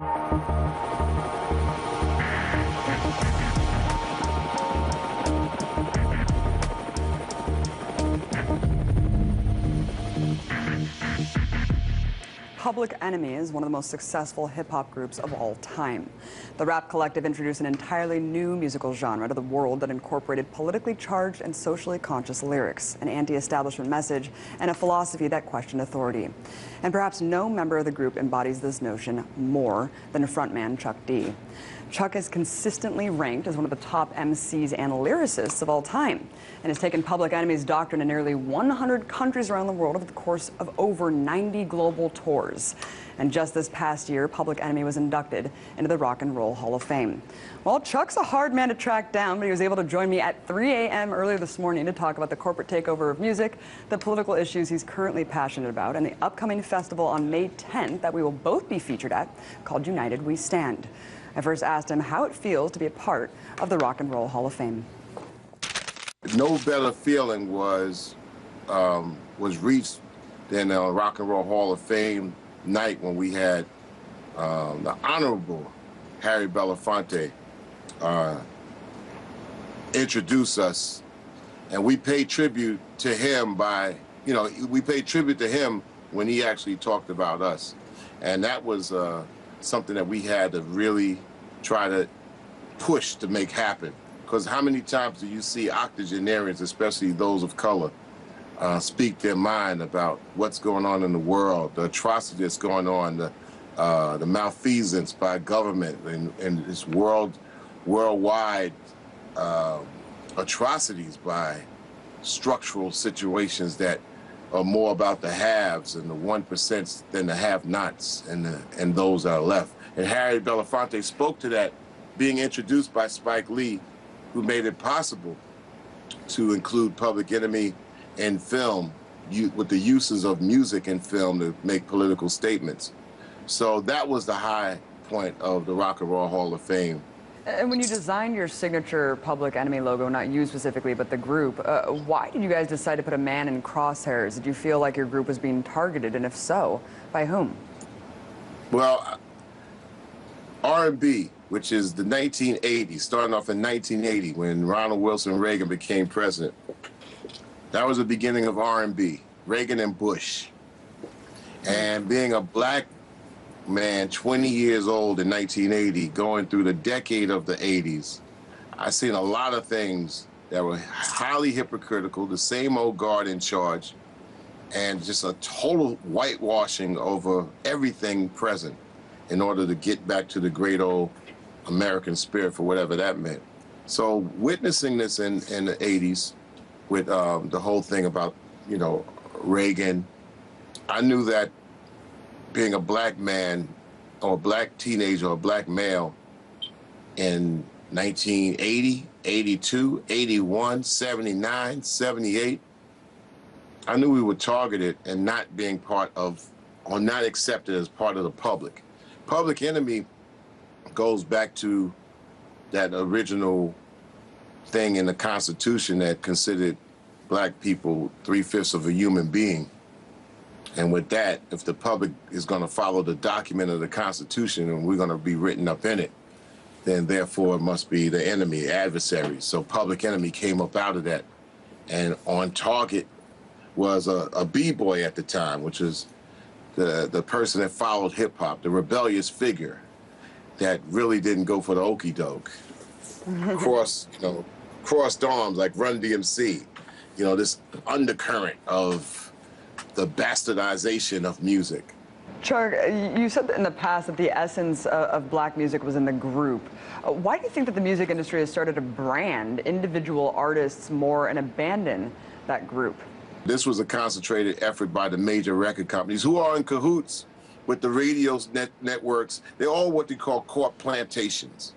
Public Enemy is one of the most successful hip-hop groups of all time. The rap collective introduced an entirely new musical genre to the world that incorporated politically charged and socially conscious lyrics, an anti-establishment message, and a philosophy that questioned authority. And perhaps no member of the group embodies this notion more than frontman Chuck D. Chuck is consistently ranked as one of the top MCs and lyricists of all time, and has taken Public Enemy's doctrine to nearly 100 countries around the world over the course of over 90 global tours. And just this past year, Public Enemy was inducted into the Rock and Roll Hall of Fame. Well, Chuck's a hard man to track down, but he was able to join me at 3 a.m. earlier this morning to talk about the corporate takeover of music, the political issues he's currently passionate about, and the upcoming festival on May 10th that we will both be featured at, called United We Stand. I first asked him how it feels to be a part of the Rock and Roll Hall of Fame. No better feeling was reached than the Rock and Roll Hall of Fame night when we had the Honorable Harry Belafonte introduce us, and we paid tribute to him by, we paid tribute to him when he actually talked about us, and that was something that we had to really try to push to make happen. Because how many times do you see octogenarians, especially those of color, speak their mind about what's going on in the world, the atrocity that's going on, the malfeasance by government, and this worldwide atrocities by structural situations that are more about the haves and the 1% than the have-nots and those that are left. And Harry Belafonte spoke to that, being introduced by Spike Lee, who made it possible to include Public Enemy in film with the uses of music in film to make political statements. So that was the high point of the Rock and Roll Hall of Fame. And when you designed your signature Public Enemy logo, not you specifically, but the group, why did you guys decide to put a man in crosshairs? Did you feel like your group was being targeted, and if so, by whom? Well, R&B, which is the 1980s, starting off in 1980 when Ronald Wilson Reagan became president. That was the beginning of R&B, Reagan and Bush. And being a black man, 20 years old in 1980, going through the decade of the 80s, I seen a lot of things that were highly hypocritical, the same old guard in charge, and just a total whitewashing over everything present in order to get back to the great old American spirit, for whatever that meant. So witnessing this in the 80s with the whole thing about, Reagan, I knew that being a black man or a black teenager or a black male in 1980, 82, 81, 79, 78, I knew we were targeted and not being part of, or not accepted as part of the public. Public Enemy goes back to that original thing in the Constitution that considered black people 3/5 of a human being. And with that, if the public is going to follow the document of the Constitution and we're going to be written up in it, then therefore it must be the enemy, adversary. So Public Enemy came up out of that. And on target was a B-boy at the time, which was the person that followed hip-hop, the rebellious figure that really didn't go for the okie doke. Crossed arms like Run DMC. This undercurrent of the bastardization of music. Chuck, you said that in the past that the essence of black music was in the group. Why do you think that the music industry has started to brand individual artists more and abandon that group? This was a concentrated effort by the major record companies who are in cahoots with the radio networks. They're all what they call corplantations,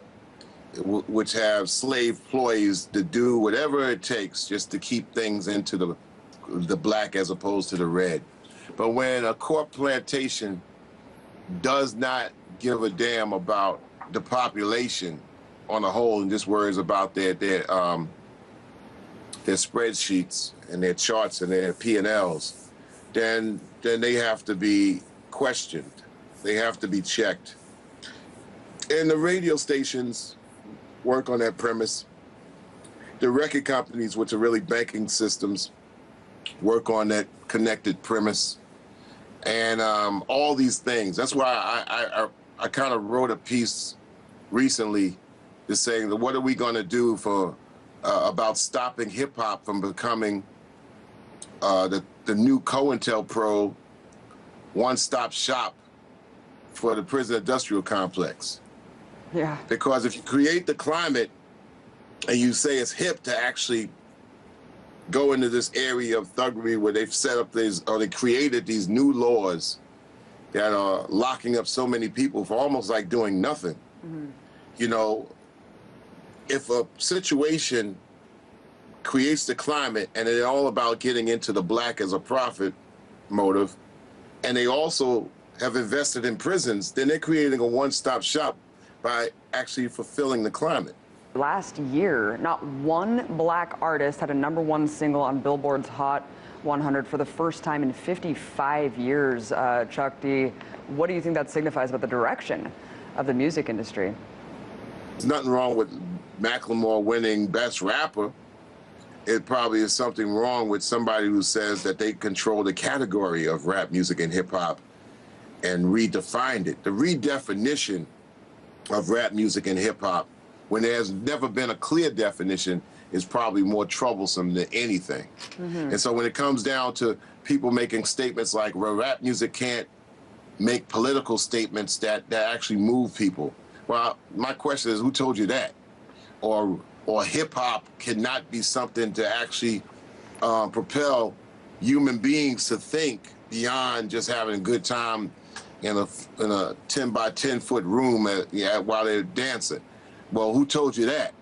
which have slave employees to do whatever it takes just to keep things into the black as opposed to the red. But when a corplantation does not give a damn about the population on a whole and just worries about their spreadsheets and their charts and their P&Ls, then they have to be questioned. They have to be checked. And the radio stations work on that premise. The record companies, which are really banking systems, work on that connected premise. And all these things. That's why I kind of wrote a piece recently just saying that what are we going to do for about stopping hip hop from becoming the new COINTELPRO one-stop shop for the prison industrial complex. Yeah. Because if you create the climate and you say it's hip to actually go into this area of thuggery where they've set up these, or they created these new laws that are locking up so many people for almost like doing nothing. Mm-hmm. You know, if a situation creates the climate and it's all about getting into the black as a profit motive, and they also have invested in prisons, then they're creating a one-stop shop by actually fulfilling the climate. Last year, not one black artist had a #1 single on Billboard's Hot 100 for the first time in 55 years. Chuck D, what do you think that signifies about the direction of the music industry? There's nothing wrong with Macklemore winning Best Rapper. It probably is something wrong with somebody who says that they control the category of rap music and hip hop and redefined it. The redefinition of rap music and hip hop, when there's never been a clear definition, is probably more troublesome than anything. Mm-hmm. And so when it comes down to people making statements like, well, rap music can't make political statements that actually move people. Well, my question is, who told you that? Or hip hop cannot be something to actually propel human beings to think beyond just having a good time in a 10 by 10 foot room while they're dancing. Well, who told you that?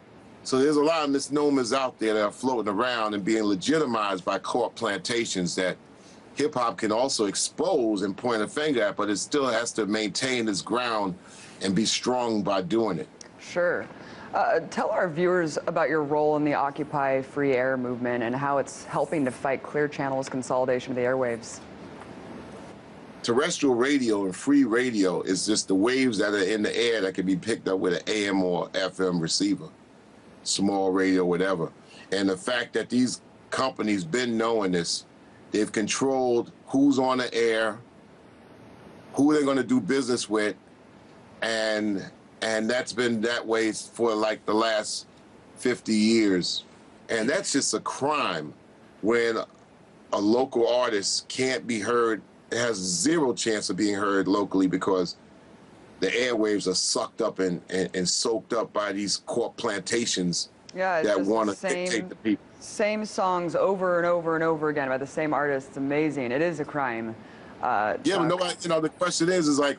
So there's a lot of misnomers out there that are floating around and being legitimized by Corplantations that hip hop can also expose and point a finger at, but it still has to maintain its ground and be strong by doing it. Sure. Tell our viewers about your role in the Occupy Free Air movement and how it's helping to fight Clear Channel's consolidation of the airwaves. Terrestrial radio and free radio is just the waves that are in the air that can be picked up with an AM or FM receiver, small radio, whatever. And the fact that these companies been knowing this, they've controlled who's on the air, who they're going to do business with, and that's been that way for like the last 50 years. And that's just a crime when a local artist can't be heard, has zero chance of being heard locally because the airwaves are sucked up and soaked up by these Corplantations that want to dictate the people. Same songs over and over and over again by the same artists. It's amazing. It is a crime. Yeah, but nobody, the question is like,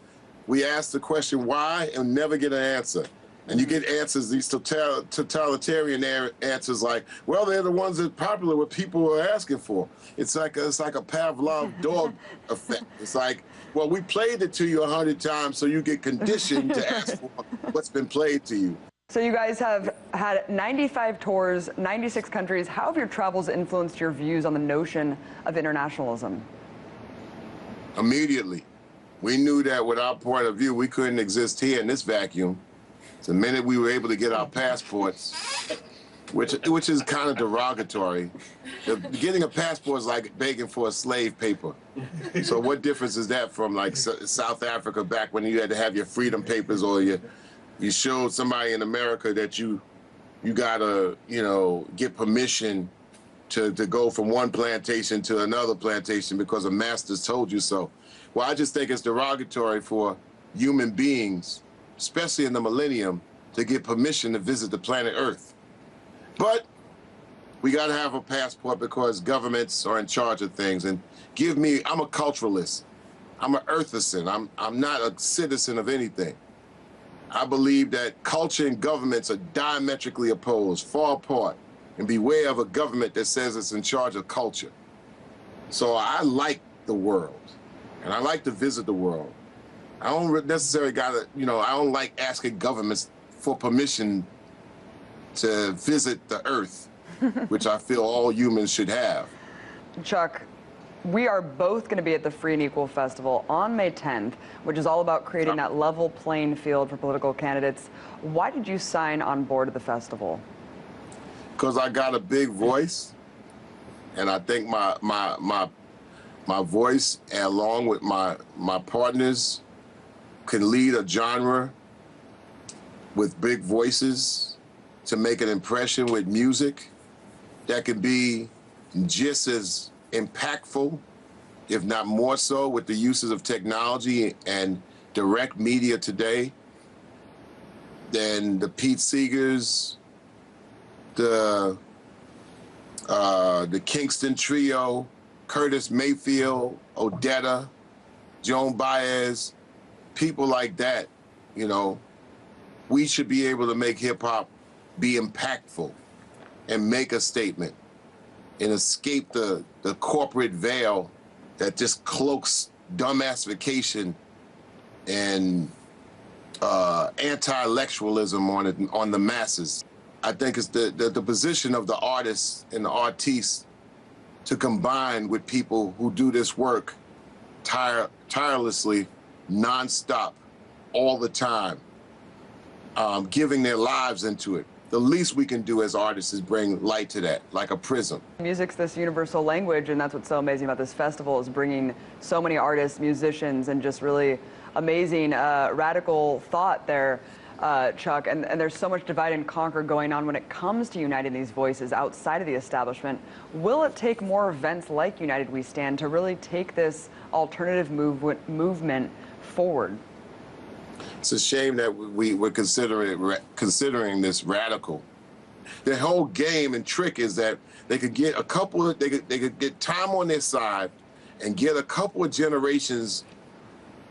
we ask the question why and never get an answer. And you get answers, these totalitarian answers like, well, they're the ones that are popular, what people are asking for. It's like a Pavlov dog effect. It's like, well, we played it to you 100 times, so you get conditioned to ask for what's been played to you. So you guys have had 95 tours, 96 countries. How have your travels influenced your views on the notion of internationalism? Immediately. We knew that with our point of view, we couldn't exist here in this vacuum. The minute we were able to get our passports, which is kind of derogatory. Getting a passport is like begging for a slave paper. So what difference is that from like South Africa back when you had to have your freedom papers, or you showed somebody in America that you gotta, get permission to go from one plantation to another plantation because a master's told you so. Well, I just think it's derogatory for human beings, especially in the millennium, to get permission to visit the planet Earth. But we got to have a passport because governments are in charge of things. And I'm a culturalist. I'm an earthicist. I'm not a citizen of anything. I believe that culture and governments are diametrically opposed, far apart, and beware of a government that says it's in charge of culture. So I like the world, and I like to visit the world. I don't necessarily gotta, I don't like asking governments for permission to visit the Earth, which I feel all humans should have. Chuck, We are both going to be at the Free and Equal Festival on May 10th, which is all about creating that level playing field for political candidates. Why did you sign on board of the festival? Because I got a big voice, and I think my voice, along with my partners, can lead a genre with big voices to make an impression with music that can be just as impactful, if not more so, with the uses of technology and direct media today than the Pete Seegers, the Kingston Trio, Curtis Mayfield, Odetta, Joan Baez, people like that. You know, we should be able to make hip hop be impactful and make a statement and escape the corporate veil that just cloaks dumbassification and anti-intellectualism on the masses. I think it's the position of the artists and the artistes to combine with people who do this work tirelessly, nonstop, all the time, giving their lives into it. The least we can do as artists is bring light to that, like a prism. Music's this universal language, and that's what's so amazing about this festival, is bringing so many artists, musicians, and just really amazing radical thought there, Chuck. And there's so much divide and conquer going on when it comes to uniting these voices outside of the establishment. Will it take more events like United We Stand to really take this alternative movement forward? It's a shame that we're considering this radical. The whole game and trick is that they could get a couple of, they could get time on their side and get a couple of generations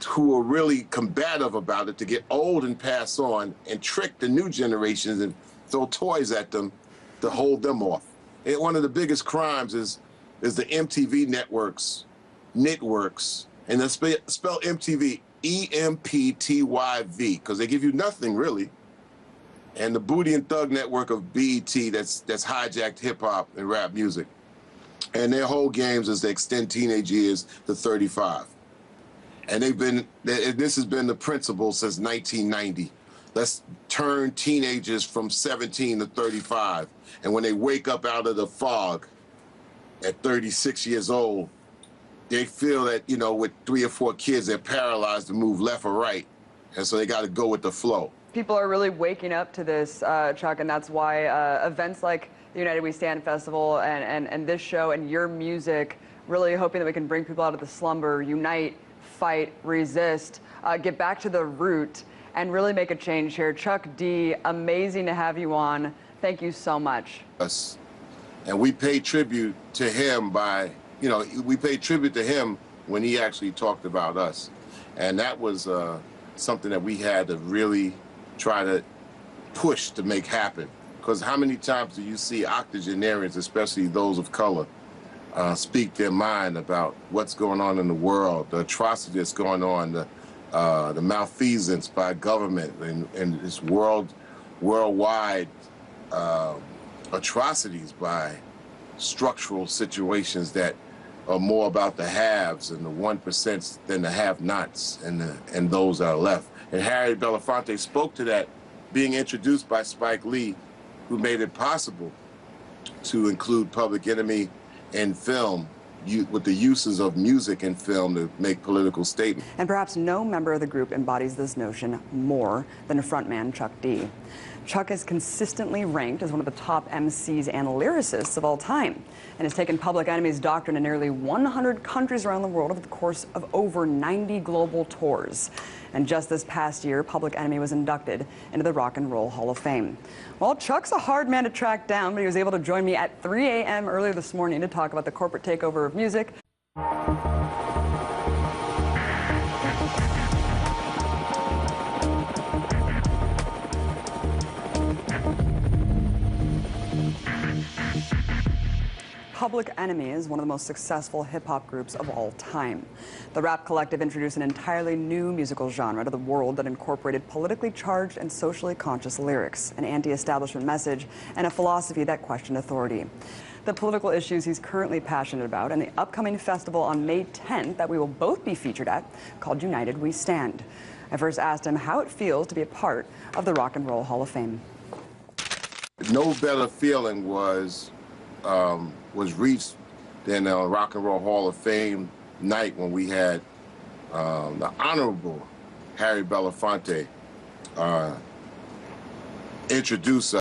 who are really combative about it to get old and pass on and trick the new generations and throw toys at them to hold them off. And one of the biggest crimes is the MTV networks, and they spell MTV EMPTYV, because they give you nothing really. And the Booty and Thug network of BET that's hijacked hip hop and rap music. And their whole games is to extend teenage years to 35. And this has been the principle since 1990. Let's turn teenagers from 17 to 35. And when they wake up out of the fog at 36 years old, they feel that, you know, with 3 or 4 kids, they're paralyzed to move left or right. And so they got to go with the flow. People are really waking up to this, Chuck, and that's why events like the United We Stand Festival and this show and your music, really hoping that we can bring people out of the slumber, unite, fight, resist, get back to the root, and really make a change here. Chuck D, amazing to have you on. Thank you so much. Yes. And we pay tribute to him by, you know, we paid tribute to him when he actually talked about us. And that was something that we had to really try to push to make happen. Because how many times do you see octogenarians, especially those of color, speak their mind about what's going on in the world, the atrocity that's going on, the malfeasance by government and this worldwide atrocities by structural situations that are more about the haves and the 1% than the have-nots and those that are left. And Harry Belafonte spoke to that, being introduced by Spike Lee, who made it possible to include Public Enemy in film with the uses of music in film to make political statements. And perhaps no member of the group embodies this notion more than frontman Chuck D. Chuck is consistently ranked as one of the top MCs and lyricists of all time, and has taken Public Enemy's doctrine to nearly 100 countries around the world over the course of over 90 global tours. And just this past year, Public Enemy was inducted into the Rock and Roll Hall of Fame. Well, Chuck's a hard man to track down, but he was able to join me at 3 a.m. earlier this morning to talk about the corporate takeover of music. Public Enemy is one of the most successful hip-hop groups of all time. The rap collective introduced an entirely new musical genre to the world that incorporated politically charged and socially conscious lyrics, an anti-establishment message, and a philosophy that questioned authority. The political issues he's currently passionate about, and the upcoming festival on May 10th that we will both be featured at, called United We Stand. I first asked him how it feels to be a part of the Rock and Roll Hall of Fame. No better feeling was reached than the Rock and Roll Hall of Fame night when we had the Honorable Harry Belafonte introduce us.